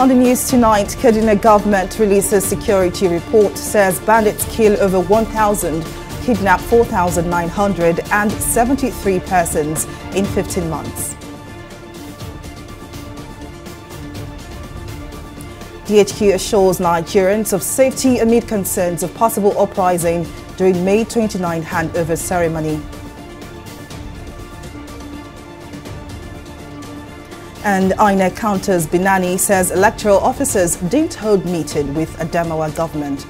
On the news tonight, Kaduna government releases security report, says bandits kill over 1,000, kidnap 4,900 and 73 persons in 15 months. DHQ assures Nigerians of safety amid concerns of possible uprising during May 29 handover ceremony. And INEC counters Binani, says electoral officers didn't hold meeting with Adamawa government.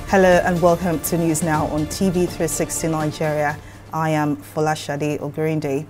Hello and welcome to News Now on TV360 Nigeria. I am Folashade Ogurinde.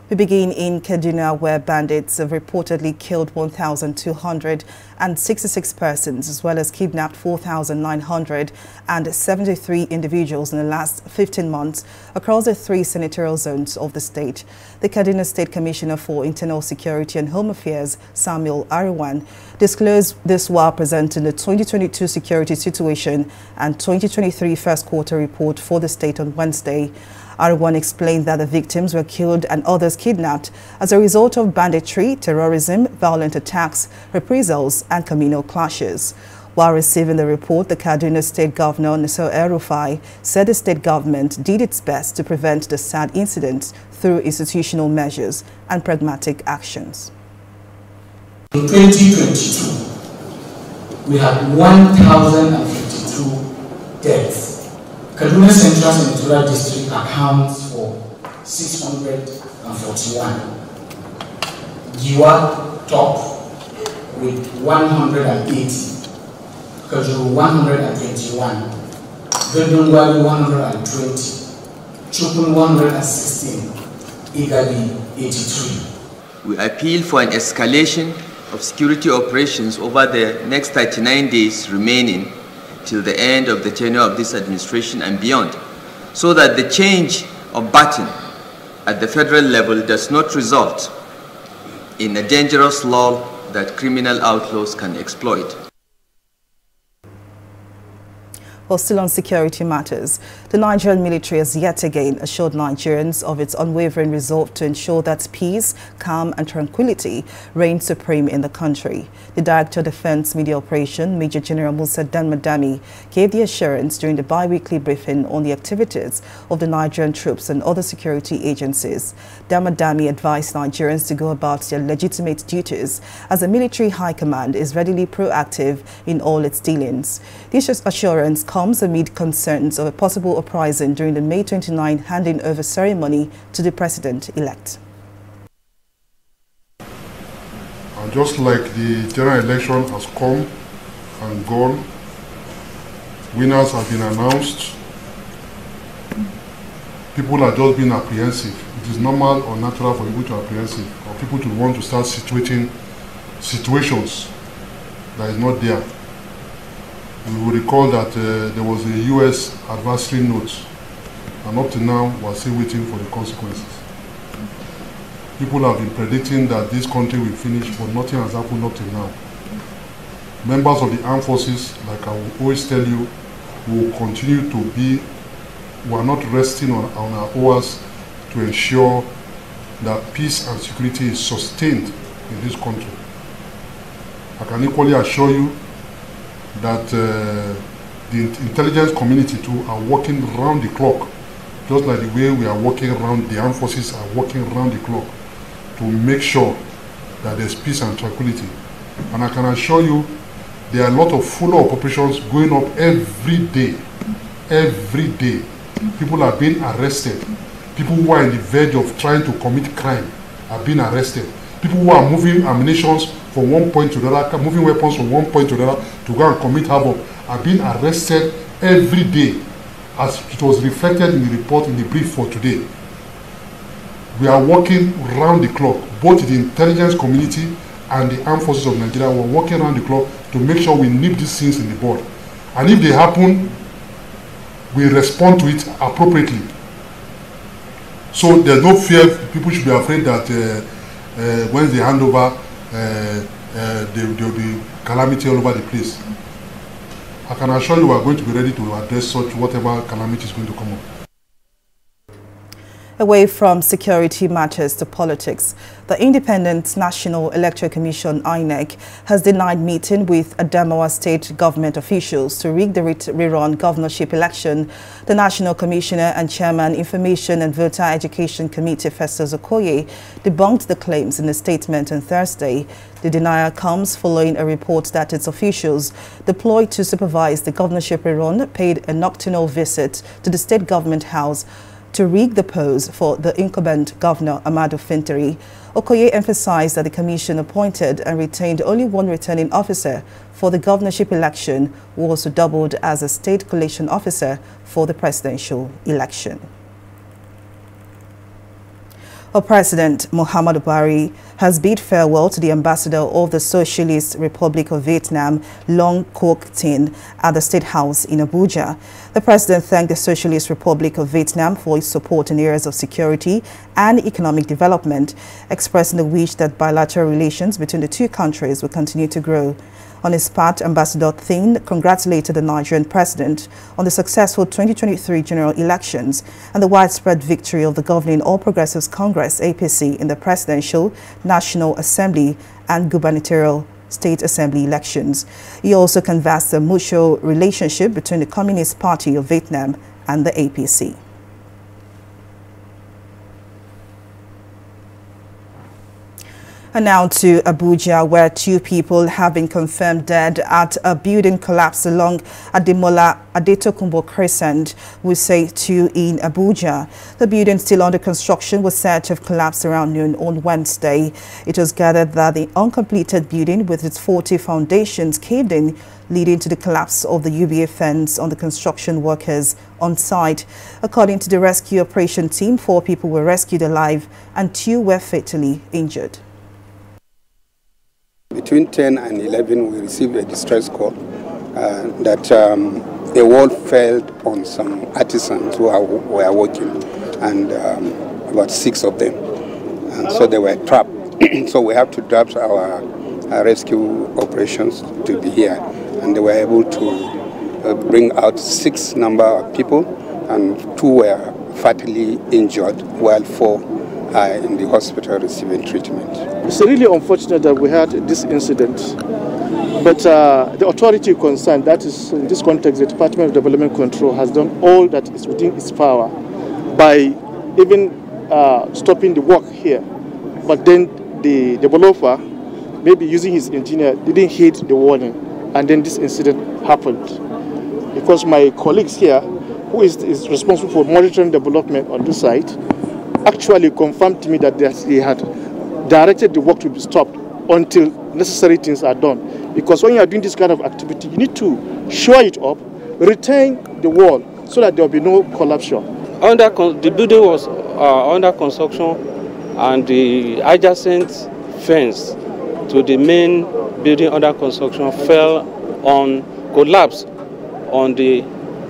We begin in Kaduna, where bandits have reportedly killed 1,266 persons, as well as kidnapped 4,973 individuals in the last 15 months across the 3 senatorial zones of the state. The Kaduna State Commissioner for Internal Security and Home Affairs, Samuel Ariwan, disclosed this while presenting the 2022 security situation and 2023 first quarter report for the state on Wednesday. Ariwan explained that the victims were killed and others kidnapped as a result of banditry, terrorism, violent attacks, reprisals and communal clashes. While receiving the report, the Kaduna State Governor, Nasir El-Rufai, said the state government did its best to prevent the sad incidents through institutional measures and pragmatic actions. In 2022, we had 1,052 deaths. Kaduna Central Senatorial District accounts for 641. Giwa top with 180. Kajuru 121. Godongwari 120. Chukun 116. Igali 83. We appeal for an escalation of security operations over the next 39 days remaining till the end of the tenure of this administration and beyond, so that the change of baton at the federal level does not result in a dangerous lull that criminal outlaws can exploit. Well, still on security matters, the Nigerian military has yet again assured Nigerians of its unwavering resolve to ensure that peace, calm and tranquility reign supreme in the country. The Director of Defense Media Operation, Major General Musa Danmadami, gave the assurance during the bi-weekly briefing on the activities of the Nigerian troops and other security agencies. Danmadami advised Nigerians to go about their legitimate duties as the military high command is readily proactive in all its dealings. This assurance comes amid concerns of a possible uprising during the May 29 handing over ceremony to the president-elect. And just like the general election has come and gone, winners have been announced, people are just being apprehensive. It is normal or natural for people to be apprehensive, or people to want to start situating situations that is not there. We will recall that there was a U.S. advisory note, and up to now we are still waiting for the consequences. People have been predicting that this country will finish, but nothing has happened up to now. Members of the armed forces, like I will always tell you, will continue to be, we are not resting on our oars to ensure that peace and security is sustained in this country. I can equally assure you that the intelligence community too are working round the clock, just like the way we are working around, the armed forces are working round the clock to make sure that there's peace and tranquility. And I can assure you there are a lot of follow-up operations going up every day. Every day. People are being arrested. People who are in the verge of trying to commit crime are being arrested. People who are moving ammunition from one point to the other, moving weapons from one point to the other to go and commit havoc are being arrested every day, as it was reflected in the report in the brief for today. We are working round the clock, both the intelligence community and the armed forces of Nigeria. We are working around the clock to make sure we nip these things in the bud. And if they happen, we respond to it appropriately. So there's no fear. People should be afraid that when they hand over, there will be calamity all over the place. I can assure you we are going to be ready to address such whatever calamity is going to come up. Away from security matters to politics, the Independent National Electoral Commission (INEC) has denied meeting with Adamawa state government officials to rig the rerun governorship election. The National Commissioner and Chairman Information and Voter Education Committee, Festus Okoye, debunked the claims in a statement on Thursday. The denial comes following a report that its officials deployed to supervise the governorship rerun paid a nocturnal visit to the state government house to rig the polls for the incumbent governor, Ahmadu Fintiri. Okoye emphasized that the commission appointed and retained only one returning officer for the governorship election, who also doubled as a state collation officer for the presidential election. President Muhammadu Buhari has bid farewell to the ambassador of the Socialist Republic of Vietnam, Long Quoc Tin, at the State House in Abuja. The president thanked the Socialist Republic of Vietnam for its support in areas of security and economic development, expressing the wish that bilateral relations between the two countries will continue to grow. On his part, Ambassador Tin congratulated the Nigerian president on the successful 2023 general elections and the widespread victory of the governing All Progressives Congress (APC) in the presidential, National Assembly and gubernatorial State Assembly elections. He also canvassed the mutual relationship between the Communist Party of Vietnam and the APC. And now to Abuja, where 2 people have been confirmed dead at a building collapse along Ademola Adetokunbo Crescent, we say 2 in Abuja. The building still under construction was said to have collapsed around noon on Wednesday. It was gathered that the uncompleted building with its 40 foundations caved in, leading to the collapse of the UBA fence on the construction workers on site. According to the rescue operation team, 4 people were rescued alive and 2 were fatally injured. Between 10 and 11, we received a distress call that a wall fell on some artisans who were working, and about 6 of them. And so they were trapped. So we have to draft our rescue operations to be here. And they were able to bring out 6 number of people, and 2 were fatally injured, while 4 are in the hospital receiving treatment. It's really unfortunate that we had this incident, but the authority concerned, that is in this context the Department of Development Control, has done all that is within its power by even stopping the work here. But then the developer, maybe using his engineer, didn't heed the warning, and then this incident happened. Because my colleagues here, who is responsible for monitoring development on this site, actually confirmed to me that they had directed the work to be stopped until necessary things are done. Because when you are doing this kind of activity, you need to shore it up, retain the wall so that there will be no collapse. The building was under construction, and the adjacent fence to the main building under construction collapsed on the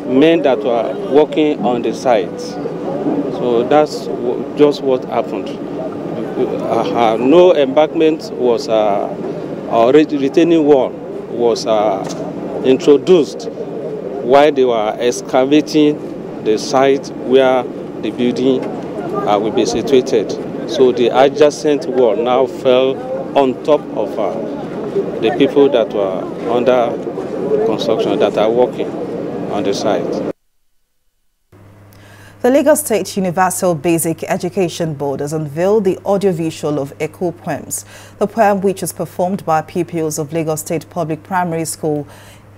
men that were working on the site. So that's just what happened. No embankment was, or retaining wall was introduced while they were excavating the site where the building will be situated. So the adjacent wall now fell on top of the people that were under construction, that are working on the site. The Lagos State Universal Basic Education Board has unveiled the audiovisual of Echo Poems. The poem, which was performed by pupils of Lagos State Public Primary School,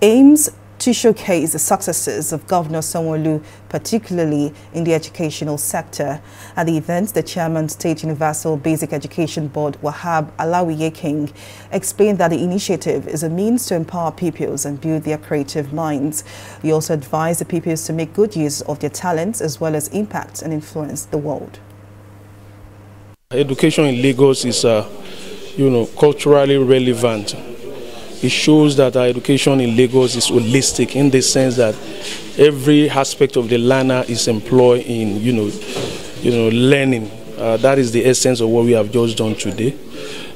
aims to showcase the successes of Governor Sanwo-Olu, particularly in the educational sector. At the event, the chairman, State Universal Basic Education Board, Wahab Alawiye King, explained that the initiative is a means to empower pupils and build their creative minds. He also advised the pupils to make good use of their talents as well as impact and influence the world. Education in Lagos is, culturally relevant. It shows that our education in Lagos is holistic in the sense that every aspect of the learner is employed in, learning. That is the essence of what we have just done today.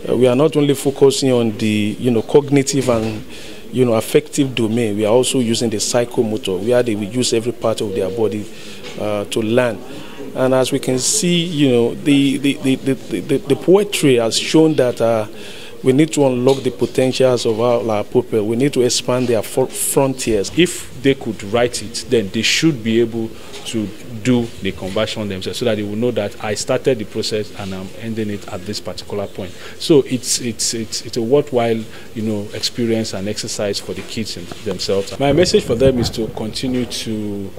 We are not only focusing on the, cognitive and, affective domain. We are also using the psychomotor, where they will use every part of their body to learn. And as we can see, you know, the poetry has shown that we need to unlock the potentials of our people. We need to expand their frontiers. If they could write it, then they should be able to do the conversion themselves, so that they will know that I started the process and I'm ending it at this particular point. So it's a worthwhile, you know, experience and exercise for the kids themselves. My message for them is to continue to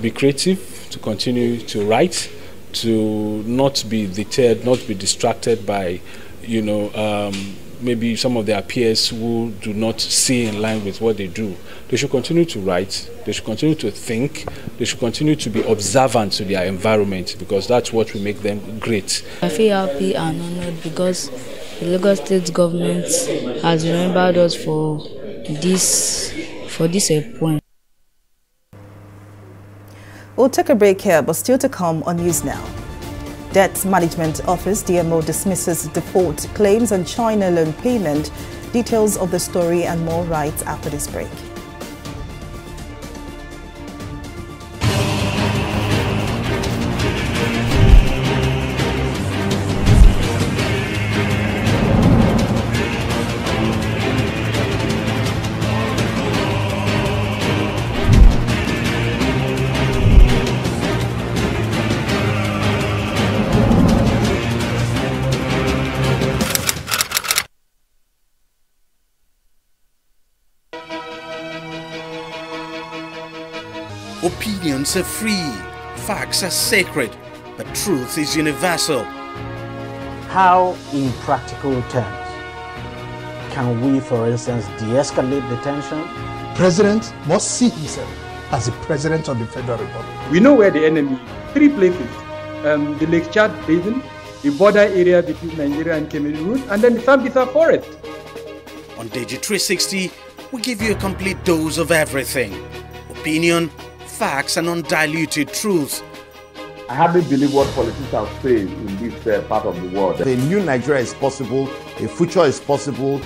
be creative, to continue to write, to not be deterred, not be distracted by, you know, maybe some of their peers who do not see in line with what they do. They should continue to write, they should continue to think, they should continue to be observant to their environment, because that's what will make them great. I feel happy and honored because the Lagos State government has remembered us for this point. We'll take a break here, but still to come on News Now. Debt Management Office, DMO, dismisses default claims on China loan payment. Details of the story and more right after this break. Opinions are free, facts are sacred, but truth is universal. How, in practical terms, can we, for instance, de-escalate the tension? President must see himself as the President of the Federal Republic. We know where the enemy is. 3 places. The Lake Chad Basin, the border area between Nigeria and Cameroon, and then the Sambisa Forest. On Digi 360, we give you a complete dose of everything. Opinion, facts and undiluted truth. I hardly believe what politicians are saying in this part of the world. A new Nigeria is possible, a future is possible.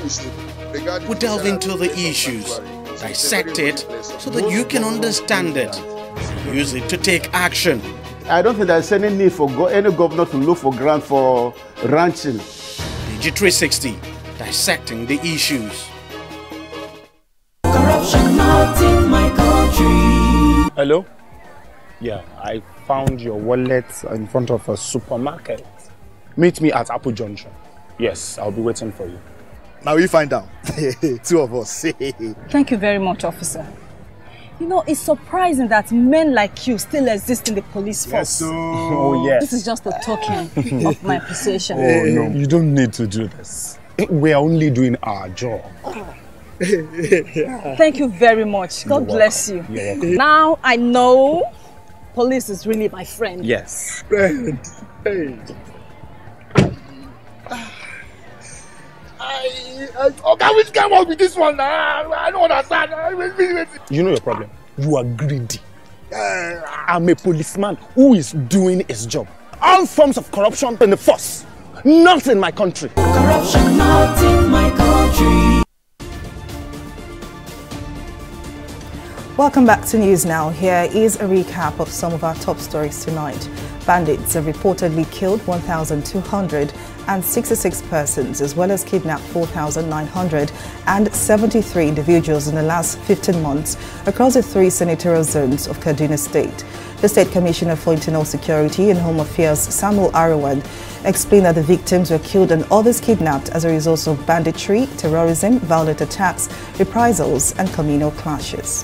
We delve into the issues, dissect it so that you can understand it, use it to take action. I don't think there's any need for any governor to look for grant for ranching. Digi 360, dissecting the issues. Corruption not in my country. Hello? Yeah, I found your wallet in front of a supermarket. Meet me at Apple Junction. Yes, I'll be waiting for you. Now we find out. 2 of us. Thank you very much, officer. You know, it's surprising that men like you still exist in the police force. Yes, oh, yes. This is just a token of my appreciation. Oh, no. You don't need to do this. We're only doing our job. Thank you very much. God bless you. Now I know police is really my friend. Yes. Friend. Hey. Okay, which came up with this one now? I don't understand. You know your problem. You are greedy. I'm a policeman who is doing his job. All forms of corruption in the force. Not in my country. Corruption not in my country. Welcome back to News Now. Here is a recap of some of our top stories tonight. Bandits have reportedly killed 1,266 persons, as well as kidnapped 4,973 individuals in the last 15 months across the 3 senatorial zones of Kaduna State. The State Commissioner for Internal Security and Home Affairs, Samuel Arawan, explained that the victims were killed and others kidnapped as a result of banditry, terrorism, violent attacks, reprisals, and communal clashes.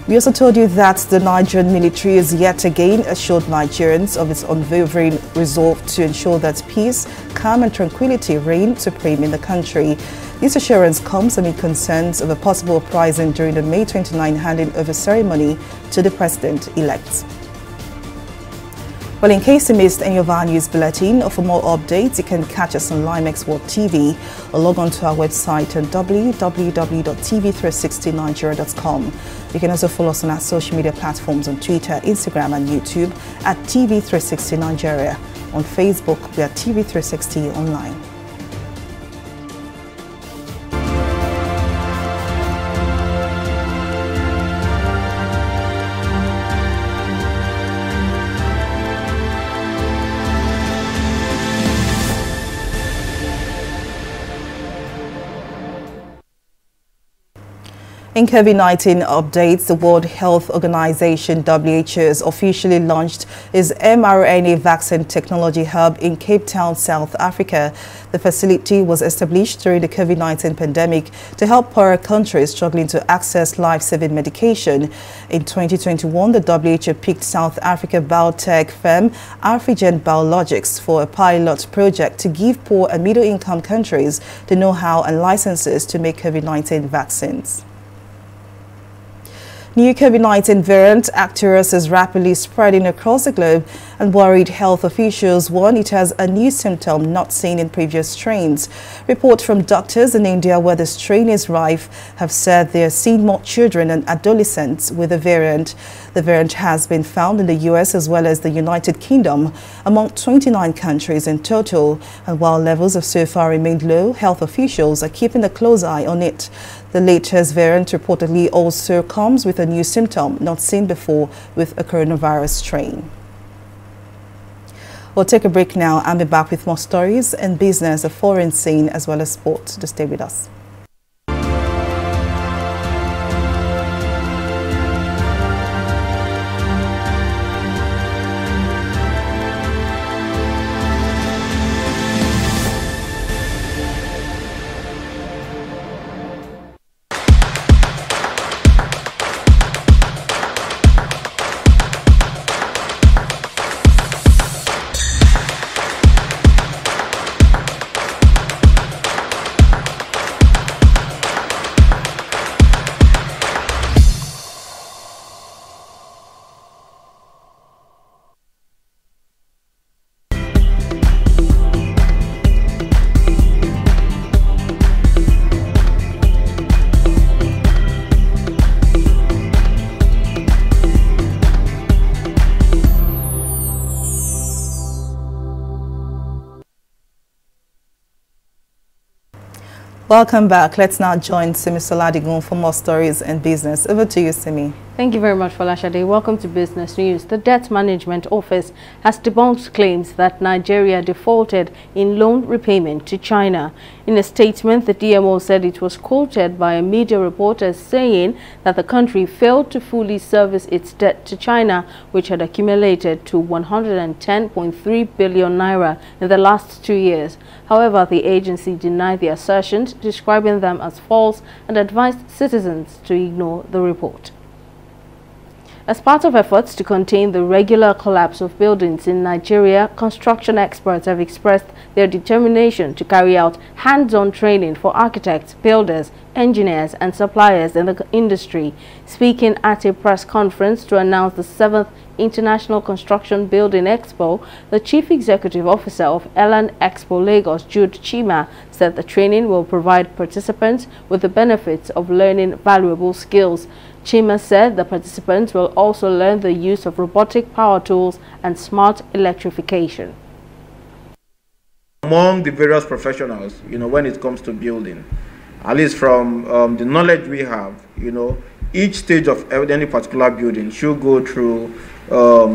We also told you that the Nigerian military is yet again assured Nigerians of its unwavering resolve to ensure that peace, calm and tranquility reign supreme in the country. This assurance comes amid concerns of a possible uprising during the May 29 handing over ceremony to the president-elect. Well, in case you missed any of our news bulletin, or for more updates, you can catch us on Limex World TV or log on to our website on www.tv360nigeria.com. You can also follow us on our social media platforms on Twitter, Instagram and YouTube at TV360 Nigeria. On Facebook, we are TV360 Online. In COVID-19 updates, the World Health Organization (WHO) has officially launched its mRNA vaccine technology hub in Cape Town, South Africa. The facility was established during the COVID-19 pandemic to help poorer countries struggling to access life-saving medication. In 2021, the WHO picked South Africa biotech firm Afrigen Biologics for a pilot project to give poor and middle-income countries the know-how and licenses to make COVID-19 vaccines. New COVID-19 variant Arcturus is rapidly spreading across the globe, and worried health officials warn it has a new symptom not seen in previous strains. Reports from doctors in India, where the strain is rife, have said they are seeing more children and adolescents with the variant. The variant has been found in the US as well as the United Kingdom, among 29 countries in total. And while levels have so far remained low, health officials are keeping a close eye on it. The latest variant reportedly also comes with a new symptom not seen before with a coronavirus strain. We'll take a break now and be back with more stories in business, the foreign scene, as well as sports. Just stay with us. Welcome back. Let's now join Simi Soladigun for more stories and business. Over to you, Simi. Thank you very much, Folashade. Welcome to Business News. The Debt Management Office has debunked claims that Nigeria defaulted in loan repayment to China. In a statement, the DMO said it was quoted by a media reporter saying that the country failed to fully service its debt to China, which had accumulated to 110.3 billion naira in the last 2 years. However, the agency denied the assertions, describing them as false, and advised citizens to ignore the report. As part of efforts to contain the regular collapse of buildings in Nigeria, construction experts have expressed their determination to carry out hands-on training for architects, builders, engineers and suppliers in the industry. Speaking at a press conference to announce the 7th International Construction Building Expo, the Chief Executive Officer of Elan Expo Lagos, Jude Chima, said the training will provide participants with the benefits of learning valuable skills. Chima said the participants will also learn the use of robotic power tools and smart electrification. Among the various professionals, when it comes to building, at least from the knowledge we have, each stage of any particular building should go through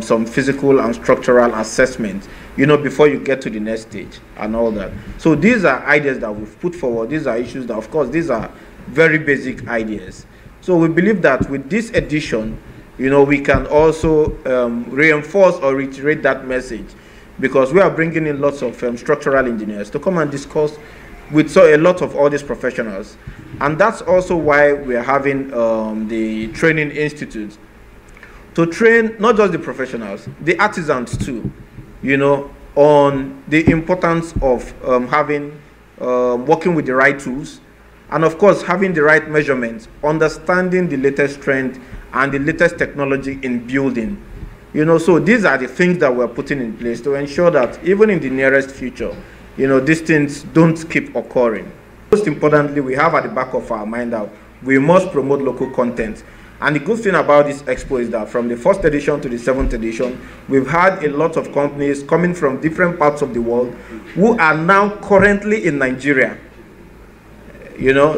some physical and structural assessment, before you get to the next stage and all that. So these are ideas that we've put forward. These are issues that, of course, these are very basic ideas. So we believe that with this edition, we can also reinforce or reiterate that message, because we are bringing in lots of structural engineers to come and discuss with a lot of all these professionals. And that's also why we are having the training institute to train not just the professionals, the artisans too, on the importance of working with the right tools, and of course having the right measurements, understanding the latest trend and the latest technology in building. So these are the things that we're putting in place to ensure that even in the nearest future, these things don't keep occurring. Most importantly, we have at the back of our mind that we must promote local content. And the good thing about this expo is that from the 1st edition to the 7th edition, we've had a lot of companies coming from different parts of the world who are now currently in Nigeria.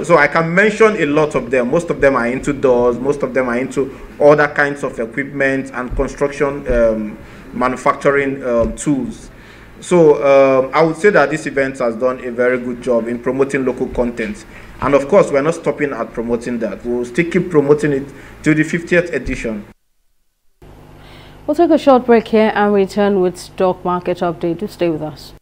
So I can mention a lot of them. Most of them are into doors, most of them are into other kinds of equipment and construction manufacturing tools. So I would say that this event has done a very good job in promoting local content. And of course, we're not stopping at promoting that. We'll still keep promoting it to the 50th edition. We'll take a short break here and return with stock market update. Do stay with us.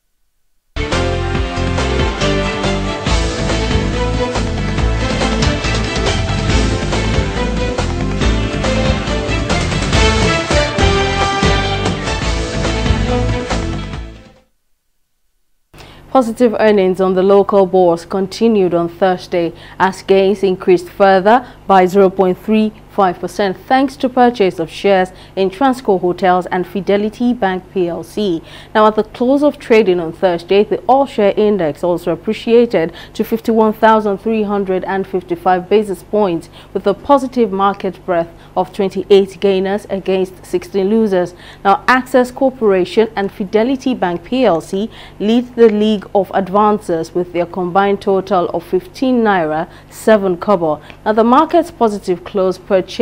Positive earnings on the local bourse continued on Thursday as gains increased further by 0.35% thanks to purchase of shares in Transcorp Hotels and Fidelity Bank PLC. Now, at the close of trading on Thursday, the all-share index also appreciated to 51,355 basis points with a positive market breadth of 28 gainers against 16 losers. Now, Access Corporation and Fidelity Bank PLC lead the league of advancers with their combined total of 15 naira 7 kobo. Now, the market's positive close pushed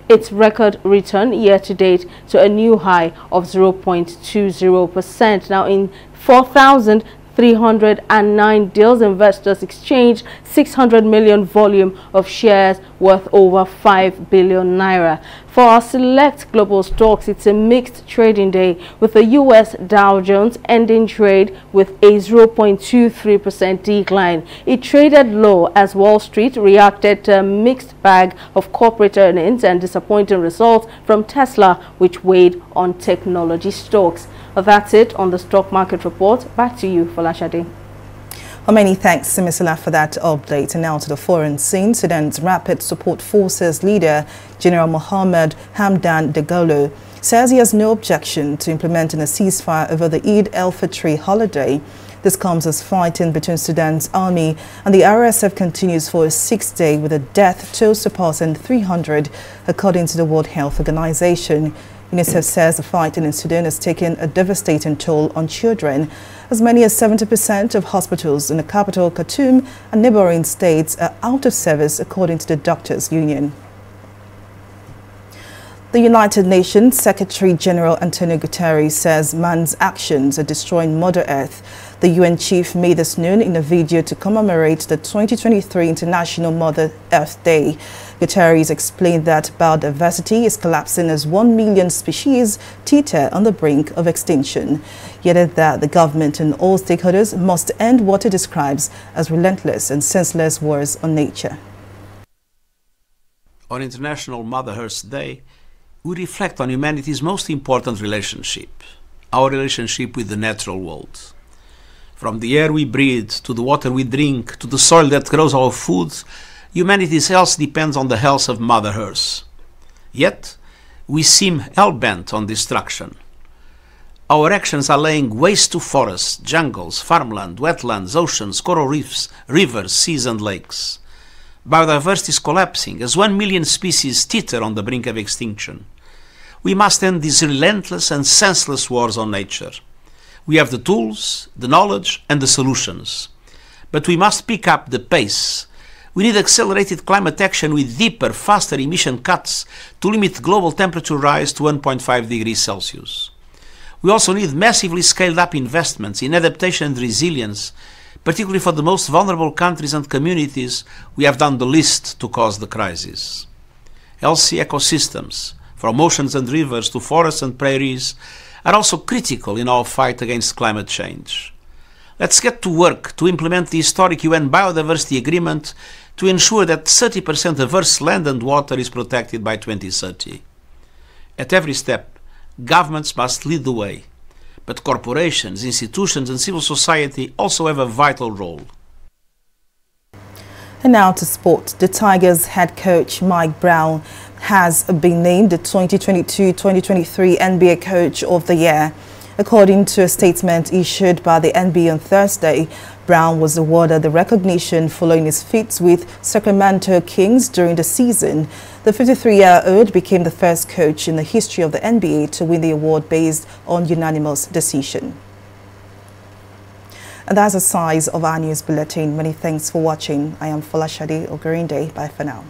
its record return year to date to a new high of 0.20%. Now, in 4,309 deals, investors exchanged 600 million volume of shares worth over 5 billion naira. For our select global stocks, it's a mixed trading day with the US Dow Jones ending trade with a 0.23% decline. It traded low as Wall Street reacted to a mixed bag of corporate earnings and disappointing results from Tesla, which weighed on technology stocks. That's it on the stock market report. Back to you, Folashade. Well, many thanks, Simisula, for that update. And now to the foreign scene. Sudan's Rapid Support Forces leader, General Mohammed Hamdan Dagalo, says he has no objection to implementing a ceasefire over the Eid al-Fitr holiday. This comes as fighting between Sudan's army and the RSF continues for a 6th day with a death toll surpassing 300, according to the World Health Organization. UNICEF says the fighting in Sudan has taken a devastating toll on children. As many as 70% of hospitals in the capital, Khartoum, and neighboring states are out of service, according to the Doctors' Union. The United Nations Secretary General Antonio Guterres says man's actions are destroying Mother Earth. The UN chief made this known in a video to commemorate the 2023 International Mother Earth Day. Guterres explained that biodiversity is collapsing as 1 million species teeter on the brink of extinction. He added that the government and all stakeholders must end what he describes as relentless and senseless wars on nature. On International Mother Earth Day, we reflect on humanity's most important relationship, our relationship with the natural world. From the air we breathe, to the water we drink, to the soil that grows our food, humanity's health depends on the health of Mother Earth. Yet, we seem hell-bent on destruction. Our actions are laying waste to forests, jungles, farmland, wetlands, oceans, coral reefs, rivers, seas and lakes. Biodiversity is collapsing as 1 million species teeter on the brink of extinction. We must end these relentless and senseless wars on nature. We have the tools, the knowledge and the solutions. But we must pick up the pace. We need accelerated climate action with deeper, faster emission cuts to limit global temperature rise to 1.5 degrees Celsius. We also need massively scaled up investments in adaptation and resilience, particularly for the most vulnerable countries and communities we have done the least to cause the crisis. Healthy ecosystems, from oceans and rivers to forests and prairies, are also critical in our fight against climate change. Let's get to work to implement the historic UN Biodiversity Agreement to ensure that 30% of Earth's land and water is protected by 2030. At every step, governments must lead the way, but corporations, institutions and civil society also have a vital role. And now to sport. The Tigers head coach Mike Brown has been named the 2022-2023 NBA Coach of the Year. According to a statement issued by the NBA on Thursday, Brown was awarded the recognition following his feats with Sacramento Kings during the season. The 53-year-old became the first coach in the history of the NBA to win the award based on unanimous decision. And that's the size of our news bulletin. Many thanks for watching. I am Folashade Ogurinde. Bye for now.